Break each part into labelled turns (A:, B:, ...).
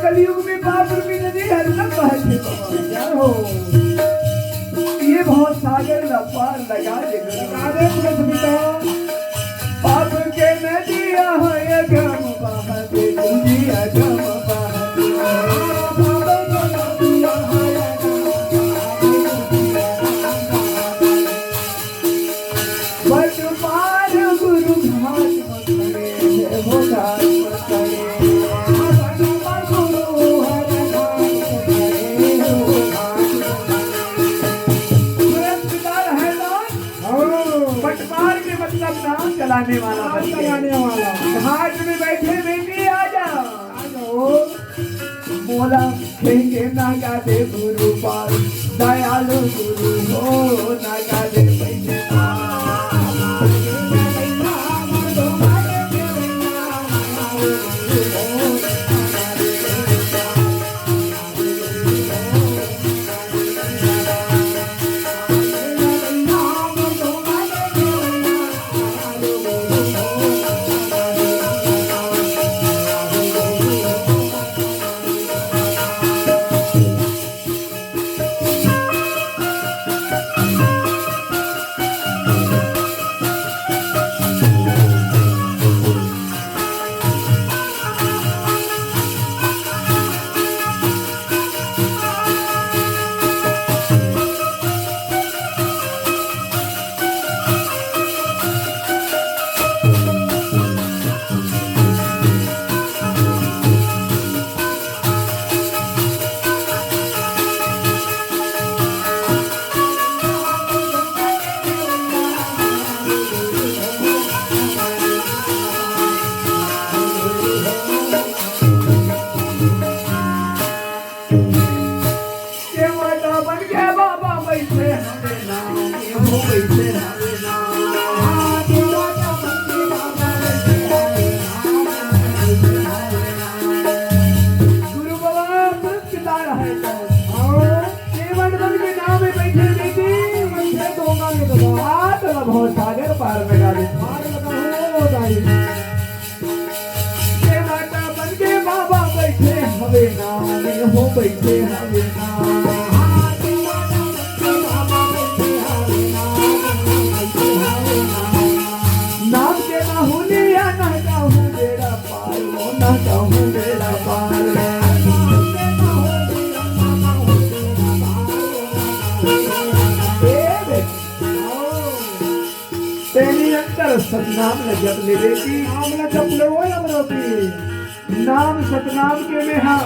A: कलयुग में पाप रूपी नदी हरदम बहती क्या हो। ये बहुत सागर न पार लगा दे पाप के नदिया है गम बहते दुनिया गम बट पार गुरु घाट मकड़े वो घाट मकड़े चलाने वाला घाट में बैठे बेटी आ जाओ बोला खेंगे नागा दे गुरु पार दयालु गुरु हो नागा दे बैठे बहुत सागर पार लगा दे माता बन के बाबा बैठे हवे नाम हो बैठे हवे नाम के ना होने या ना कहूँ बेड़ा पार ना कहूँ बेड़ा पार तेरी अंतर सतनाम न जप ले बेटी नाम न जप ले वो अमरोती नाम सतनाम के में हाँ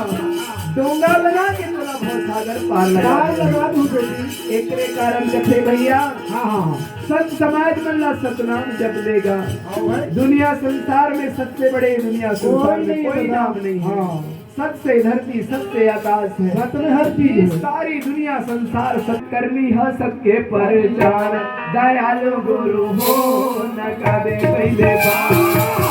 A: डोंगा लगा के तोरा बहुत सागर पार लगा दूं बेटी एकरे कारण जपे भैया हाँ सत समाज मल्ला सतनाम जप लेगा दुनिया संसार में सबसे बड़े दुनिया संसार में कोई नाम नहीं हाँ सत से धरती सत से आकाश है सत में हर चीज सारी दुनिया संसार सत करनी है सबके पहचान दयालु गुरु हो न कदे पहले बात